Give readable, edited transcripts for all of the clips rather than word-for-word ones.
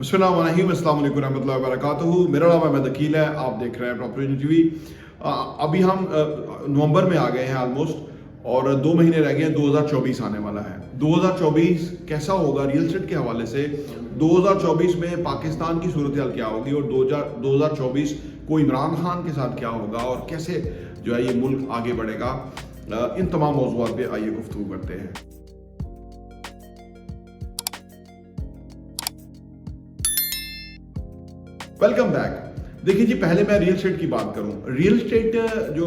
अस्सलाम वालेकुम रहमतुल्लाहि व बरकातुहू। मेरा नाम अहमद अकील है, आप देख रहे हैं प्रॉपर्टी टीवी। अभी हम नवंबर में आ गए हैं ऑलमोस्ट, और 2 महीने रह गए हैं, 2024 आने वाला है। 2024 कैसा होगा रियल एस्टेट के हवाले से, 2024 में पाकिस्तान की सूरत हाल क्या होगी, और 2024 को इमरान खान के साथ क्या होगा, और कैसे जो है ये मुल्क आगे बढ़ेगा, इन तमाम मौज़ूआत पे आइए गुफ्तगू करते हैं। Welcome back. देखिए जी, पहले मैं रियल एस्टेट की बात करूं। रियल एस्टेट जो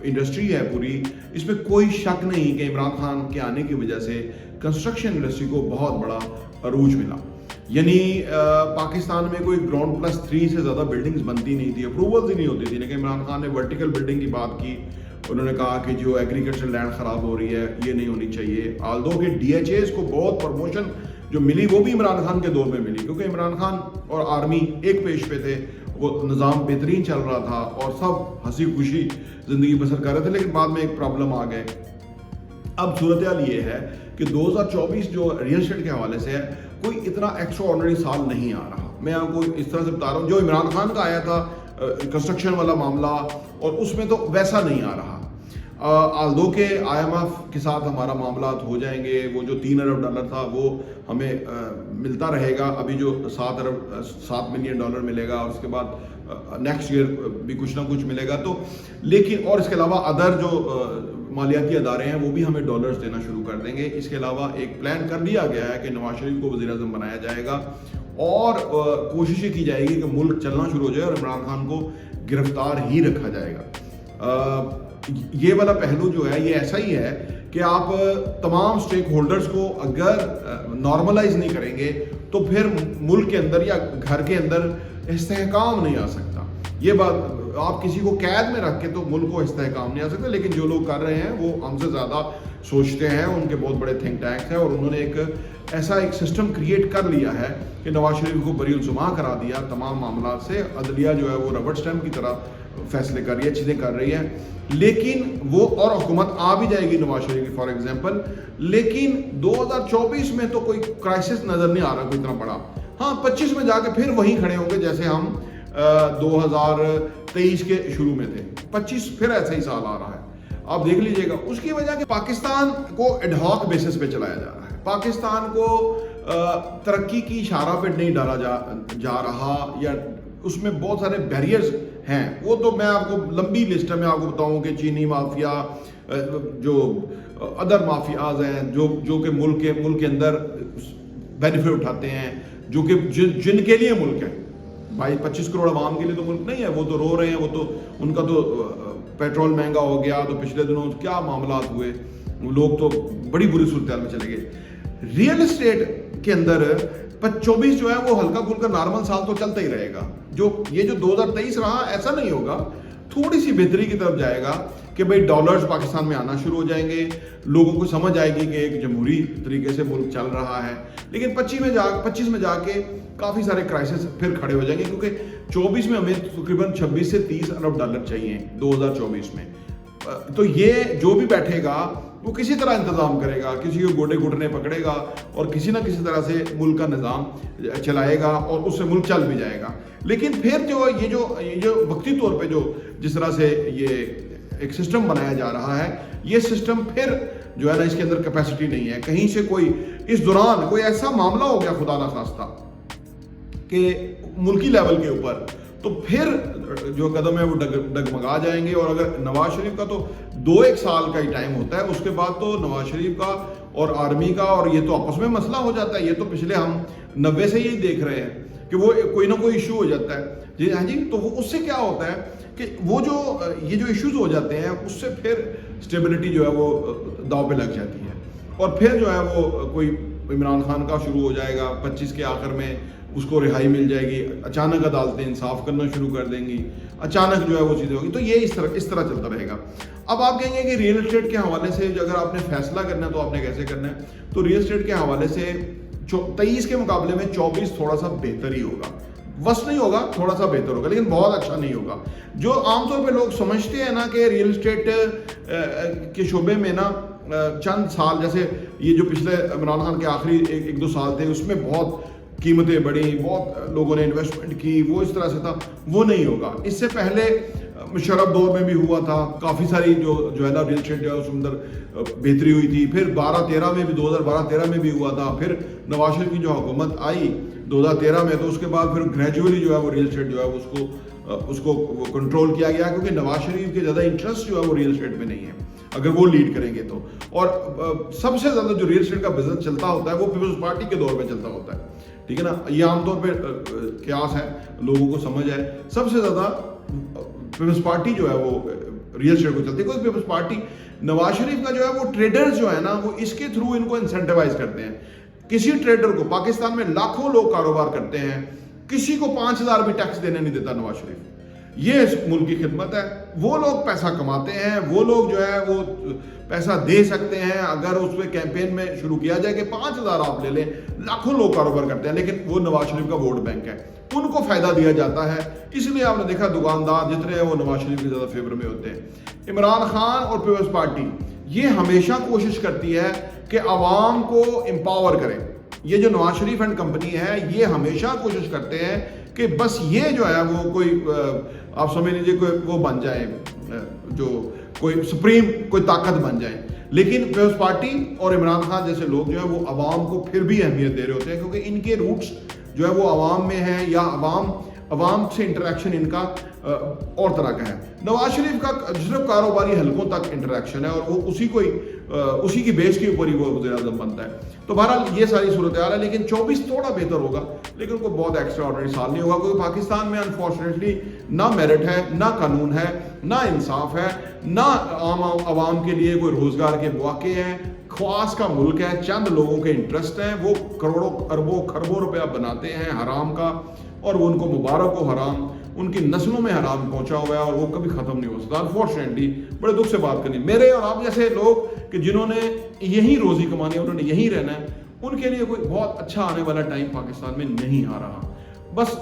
इंडस्ट्री है पूरी, इसमें कोई शक नहीं कि इमरान खान के आने की वजह से कंस्ट्रक्शन इंडस्ट्री को बहुत बड़ा अरूज मिला। यानी पाकिस्तान में कोई ग्राउंड+3 से ज़्यादा बिल्डिंग्स बनती नहीं थी, अप्रूवल्स ही नहीं होती थी। लेकिन इमरान खान ने वर्टिकल बिल्डिंग की बात की। उन्होंने कहा कि जो एग्रीकल्चर लैंड ख़राब हो रही है, ये नहीं होनी चाहिए। आल्दो के DHAs को बहुत प्रमोशन जो मिली, वो भी इमरान खान के दौर में मिली, क्योंकि इमरान खान और आर्मी एक पेश पे थे। वो निज़ाम बेहतरीन चल रहा था और सब हंसी खुशी ज़िंदगी बसर कर रहे थे। लेकिन बाद में एक प्रॉब्लम आ गए। अब सूरत हाल ये है कि 2024 जो रियल एस्टेट के हवाले से है, कोई इतना एक्स्ट्राऑर्डिनरी साल नहीं आ रहा। मैं आपको इस तरह से बता रहा हूँ, जो इमरान खान का आया था कंस्ट्रक्शन वाला मामला, और उसमें तो वैसा नहीं आ रहा। आल्दो के IMF के साथ हमारा मामला हो जाएंगे। वो जो $3 अरब था वो हमें मिलता रहेगा। अभी जो $7 मिलियन मिलेगा, और उसके बाद नेक्स्ट ईयर भी कुछ ना कुछ मिलेगा। तो लेकिन और इसके अलावा अदर जो मालियाती अदारे हैं वो भी हमें डॉलर्स देना शुरू कर देंगे। इसके अलावा एक प्लान कर लिया गया है कि नवाज शरीफ को वज़ीर आज़म बनाया जाएगा, और कोशिश की जाएगी कि मुल्क चलना शुरू हो जाए और इमरान खान को गिरफ्तार ही रखा जाएगा। ये वाला पहलू जो है ये ऐसा ही है कि आप तमाम स्टेक होल्डर्स को अगर नॉर्मलाइज नहीं करेंगे, तो फिर मुल्क के अंदर या घर के अंदर इस्तेहकाम नहीं आ सकता। ये बात, आप किसी को कैद में रख के तो मुल्क को इस्तेहकाम नहीं आ सकता। लेकिन जो लोग कर रहे हैं वो हमसे ज़्यादा सोचते हैं, उनके बहुत बड़े थिंक टैंक्स हैं, और उन्होंने एक ऐसा एक सिस्टम क्रिएट कर लिया है कि नवाज शरीफ को बरी-उल-ज़ुमा करा दिया तमाम मामला से। अदलिया जो है वो रबड़ स्टैम्प की तरह फैसले कर रही है, चीज़ें कर रही है। लेकिन वो, और हुकूमत आ भी जाएगी नवाज शरीफ की फॉर एग्जांपल। लेकिन 2024 में तो कोई क्राइसिस नज़र नहीं आ रहा कोई इतना बड़ा। हाँ, 25 में जाके फिर वहीं खड़े होंगे जैसे हम 2023 के शुरू में थे। 25 फिर ऐसा ही साल आ रहा है, आप देख लीजिएगा। उसकी वजह कि पाकिस्तान को एडहॉक बेसिस पे चलाया जा रहा है। पाकिस्तान को तरक्की की इशारा पे नहीं डाला जा रहा, या उसमें बहुत सारे बैरियर्स हैं। वो तो मैं आपको लंबी लिस्ट है, मैं आपको बताऊं कि चीनी माफिया, जो अदर माफियाज हैं, जो कि मुल्क के अंदर बेनिफिट उठाते हैं, जो कि जिनके लिए मुल्क है। भाई 25 करोड़ आवाम के लिए तो मुल्क नहीं है। वो तो रो रहे हैं, वो तो उनका तो पेट्रोल महंगा हो गया, तो पिछले दिनों क्या मामला हुए, लोग तो बड़ी बुरी सूरत हाल में चले गए। रियल एस्टेट के अंदर 24 जो है वो हल्का फुल्का नॉर्मल साल तो चलता ही रहेगा। ये जो 2023 रहा, ऐसा नहीं होगा, थोड़ी सी बेहतरी की तरफ जाएगा कि भाई डॉलर्स पाकिस्तान में आना शुरू हो जाएंगे, लोगों को समझ आएगी कि एक जमहूरी तरीके से मुल्क चल रहा है। लेकिन 25 में जाके काफ़ी सारे क्राइसिस फिर खड़े हो जाएंगे, क्योंकि 24 में हमें तकरीबन 26 से $30 अरब चाहिए 2024 में। तो ये जो भी बैठेगा वो किसी तरह इंतज़ाम करेगा, किसी को गोडे घुटने पकड़ेगा, और किसी ना किसी तरह से मुल्क का निज़ाम चलाएगा, और उससे मुल्क चल भी जाएगा। लेकिन फिर ये जो वक्ती तौर पे जिस तरह से ये एक सिस्टम बनाया जा रहा है, ये सिस्टम फिर जो है ना, इसके अंदर कैपेसिटी नहीं है। कहीं से कोई इस दौरान कोई ऐसा मामला हो गया खुदा ना खास्ता कि मुल्की लेवल के ऊपर, तो फिर जो कदम है वो डगमगा जाएंगे। और अगर नवाज शरीफ का तो 2-1 साल का ही टाइम होता है, उसके बाद तो नवाज शरीफ का और आर्मी का और ये तो आपस में मसला हो जाता है। ये तो पिछले हम 90 से यही देख रहे हैं कि वो कोई ना कोई इशू हो जाता है जी। हाँ जी, तो वो उससे क्या होता है कि वो ये जो इश्यूज हो जाते हैं, उससे फिर स्टेबिलिटी जो है वो दाव पे लग जाती है, और फिर जो है वो कोई इमरान खान का शुरू हो जाएगा। 25 के आखिर में उसको रिहाई मिल जाएगी, अचानक अदालतें इंसाफ करना शुरू कर देंगी, अचानक जो है वो चीज़ें होगी। तो ये इस तरह चलता रहेगा। अब आप कहेंगे कि रियल एस्टेट के हवाले से अगर आपने फैसला करना है तो आपने कैसे करना है। तो रियल एस्टेट के हवाले से 23 के मुकाबले में 24 थोड़ा सा बेहतर ही होगा। वस नहीं होगा, थोड़ा सा बेहतर होगा, लेकिन बहुत अच्छा नहीं होगा। जो आमतौर पे लोग समझते हैं ना कि रियल एस्टेट के शोबे में ना चंद साल, जैसे ये जो पिछले इमरान खान के आखिरी 1-2 साल थे, उसमें बहुत कीमतें बढ़ी, बहुत लोगों ने इन्वेस्टमेंट की, वो इस तरह से था, वो नहीं होगा। इससे पहले मुशर्रफ दौर में भी हुआ था, काफ़ी सारी जो है ना रियल एस्टेट जो है उसके अंदर बेहतरी हुई थी। फिर 12-13 में भी 2012-13 में भी हुआ था। फिर नवाज शरीफ की जो हुकूमत आई 2013 में, तो उसके बाद फिर ग्रेजुअली जो है वो रियल एस्टेट जो है उसको कंट्रोल किया गया, क्योंकि नवाज शरीफ के ज़्यादा इंटरेस्ट जो है वो रियल एस्टेट में नहीं है अगर वो लीड करेंगे तो। और सबसे ज़्यादा जो रियल एस्टेट का बिजनेस चलता होता है वो पीपल्स पार्टी के दौर में चलता होता है, ठीक है ना। ये आमतौर पर क्यास है, लोगों को समझ है, सबसे ज़्यादा पीपल्स पार्टी जो है वो रियल एस्टेट को चलती है। क्योंकि पीपल्स पार्टी, नवाज शरीफ का जो है वो ट्रेडर्स जो है ना वो इसके थ्रू इनको इंसेंटिवाइज करते हैं। किसी ट्रेडर को, पाकिस्तान में लाखों लोग कारोबार करते हैं, किसी को 5,000 भी टैक्स देने नहीं देता नवाज शरीफ। ये इस मुल्क की खिदमत है। वो लोग पैसा कमाते हैं, वो लोग जो है वो पैसा दे सकते हैं। अगर उस पर कैंपेन में शुरू किया जाए कि 5,000 आप ले लें, लाखों लोग कारोबार करते हैं, लेकिन वो नवाज शरीफ का वोट बैंक है, उनको फायदा दिया जाता है। इसलिए आपने देखा दुकानदार जितने हैं वो नवाज शरीफ के ज़्यादा फेवर में होते हैं। इमरान खान और पीपल्स पार्टी ये हमेशा कोशिश करती है कि आवाम को एम्पावर करें। ये जो नवाज शरीफ एंड कंपनी है ये हमेशा कोशिश करते हैं कि बस ये जो है वो कोई आप समझ लीजिए कोई वो बन जाए, जो कोई सुप्रीम कोई ताकत बन जाए। लेकिन पीपल्स पार्टी और इमरान खान जैसे लोग जो है वो आवाम को फिर भी अहमियत दे रहे होते हैं, क्योंकि इनके रूट्स जो है वो आवाम में है, या आवाम से इंटरेक्शन इनका और तरह का है। नवाज शरीफ का सिर्फ कारोबारी हलकों तक इंटरेक्शन है, और वो उसी की बेस के ऊपर ही वो वज़ीर-ए-आज़म बनता है। तो बहरहाल ये सारी सूरत हाल है। लेकिन 24 थोड़ा बेहतर होगा, लेकिन कोई बहुत एक्स्ट्रा ऑर्डिनरी साल नहीं होगा, क्योंकि पाकिस्तान में अनफॉर्चुनेटली ना मेरिट है, ना कानून है, ना इंसाफ है, ना आवाम के लिए कोई रोजगार के मौके हैं। ख्वास का मुल्क है, चंद लोगों के इंटरेस्ट हैं, वो करोड़ों अरबों खरबों रुपया बनाते हैं हराम का, और वो उनको मुबारक हो हराम, उनकी नस्लों में हराम पहुंचा हुआ है, और वो कभी ख़त्म नहीं हो सकता। अनफॉर्चुनेटली बड़े दुख से बात करनी, मेरे और आप जैसे लोग कि जिन्होंने यहीं रोज़ी कमानी है, उन्होंने यहीं रहना है, उनके लिए कोई बहुत अच्छा आने वाला टाइम पाकिस्तान में नहीं आ रहा। बस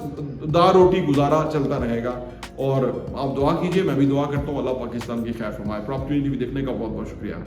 दाल रोटी गुजारा चलता रहेगा। और आप दुआ कीजिए, मैं भी दुआ करता हूँ, अल्लाह पाकिस्तान की खैर फरमाए। प्रॉपर्टी भी देखने का बहुत बहुत शुक्रिया।